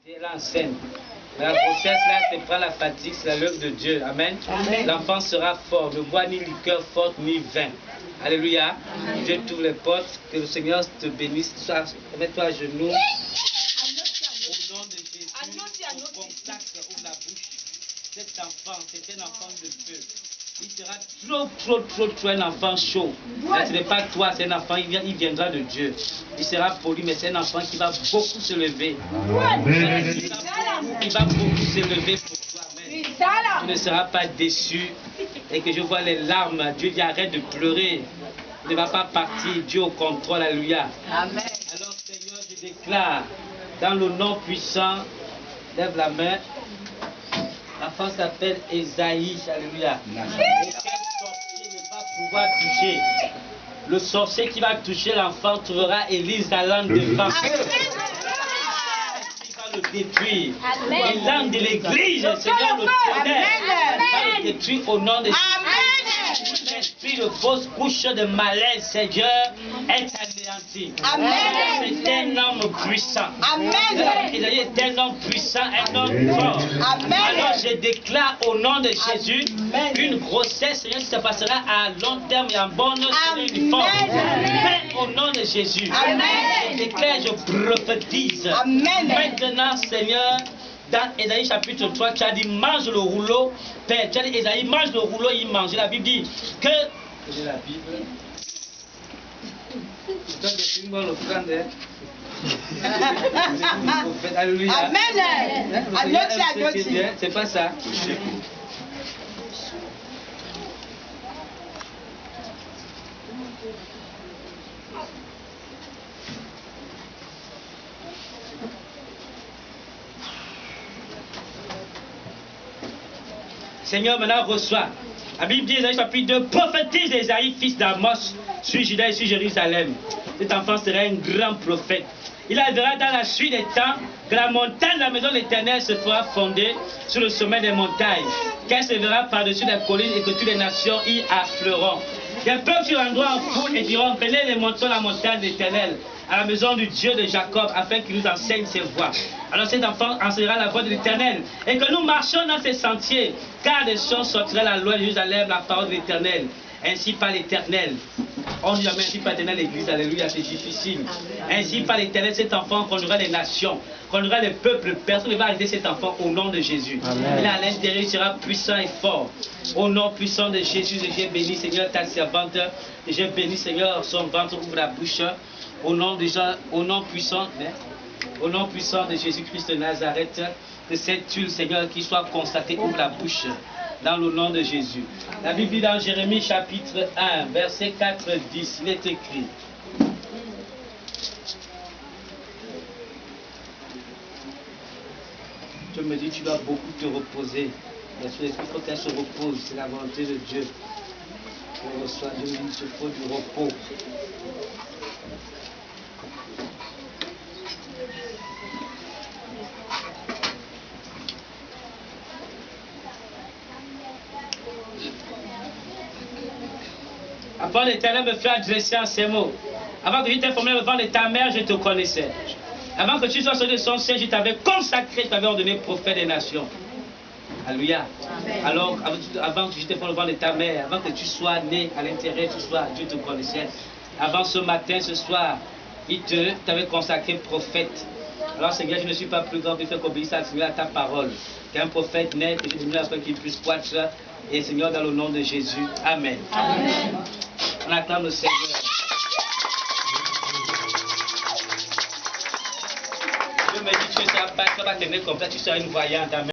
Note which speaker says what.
Speaker 1: C'est l'enceinte. La grossesse, là, c'est pas la fatigue, c'est l'œuvre de Dieu. Amen. L'enfant sera fort, ne boit ni liqueur forte ni vin. Alléluia. Amen. Dieu t'ouvre les portes, que le Seigneur te bénisse. Mets-toi à genoux. Au nom de Jésus, on consacre, ouvre la bouche. Cet enfant, c'est un enfant de feu. Il sera trop un enfant chaud. Mais ce n'est pas toi, c'est un enfant, il viendra de Dieu. Il sera poli, mais c'est un enfant qui va beaucoup se lever. Il va beaucoup se lever pour toi. Amen. Tu ne seras pas déçu. Et que je vois les larmes. Dieu dit arrête de pleurer. Il ne va pas partir. Dieu au contrôle. Alléluia. Amen. Alors Seigneur, je déclare dans le nom puissant, lève la main. L'enfant s'appelle Esaïe. Alléluia. Aucun sorcier ne va pouvoir toucher. Le sorcier qui va toucher l'enfant trouvera Élise à l'âne devant. Il va le détruire. Et l'âne de l'église, Seigneur, le tonnerre, va le détruire au nom de Jésus. L'esprit de fausse couche de malaise, Seigneur, est anéanti. C'est un homme puissant. Esaïe est un homme puissant, un homme fort. Alors je déclare au nom de Jésus une grossesse, Seigneur, qui se passera à long terme et en bonne uniforme. Mais au nom de Jésus, je déclare, je prophétise. Maintenant, Seigneur, dans Ésaïe chapitre 3, tu as dit mange le rouleau. Père, tu as dit Ésaïe mange le rouleau, il mange. La Bible dit que. C'est la Bible. Alléluia. Amen. C'est pas ça. Seigneur, maintenant reçois. La Bible dit, Ésaïe chapitre 2, prophétise Ésaïe, fils d'Amos, sur Juda et sur Jérusalem. Cet enfant sera un grand prophète. Il arrivera dans la suite des temps que la montagne de la maison de l'Éternel se fera fonder sur le sommet des montagnes, qu'elle se verra par-dessus les collines et que toutes les nations y affleuront. Les peuples se rendront en foule et diront, venez les montons la montagne de l'Éternel, à la maison du Dieu de Jacob, afin qu'il nous enseigne ses voies. Alors cet enfant enseignera la voie de l'Éternel, et que nous marchions dans ses sentiers, car des cieux sortira la loi de Jérusalem, la parole de l'Éternel, ainsi par l'Éternel. On dit jamais ainsi par l'Éternel l'église, alléluia, c'est difficile. Ainsi par l'Éternel, cet enfant conduira les nations, conduira les peuples, personne ne va arrêter cet enfant au nom de Jésus. Il est à l'intérieur, il sera puissant et fort. Au nom puissant de Jésus, j'ai béni Seigneur ta servante, j'ai béni Seigneur son ventre, ouvre la bouche. Au nom puissant de Jésus-Christ de Nazareth, que cette huile, Seigneur, qui soit constatée, ouvre la bouche, dans le nom de Jésus. La Bible dit dans Jérémie chapitre 1, verset 4-10, il est écrit. Tu me dis, tu dois beaucoup te reposer. Bien sûr, il faut qu'elle se repose, c'est la volonté de Dieu. Je reçois, Dieu me dit, il te faut du repos. Avant l'Éternel me fait adresser en ces mots. Avant que je t'ai formé le ventre de ta mère, je te connaissais. Avant que tu sois sorti de son sein, je t'avais consacré, je t'avais ordonné prophète des nations. Alléluia. Alors, avant que je t'ai formé le ventre de ta mère, avant que tu sois né à l'intérieur, Dieu te connaissait. Avant ce matin, ce soir, il t'avait consacré prophète. Alors Seigneur, je ne suis pas plus grand que faire qu'obéir à ta parole. Qu'un prophète naît, que je diminue afin qu'il puisse croître. Et Seigneur, dans le nom de Jésus. Amen. Amen. On acclame le Seigneur. Je me dis, tu ne seras pas tenir comme ça, tu seras une voyante. Amen.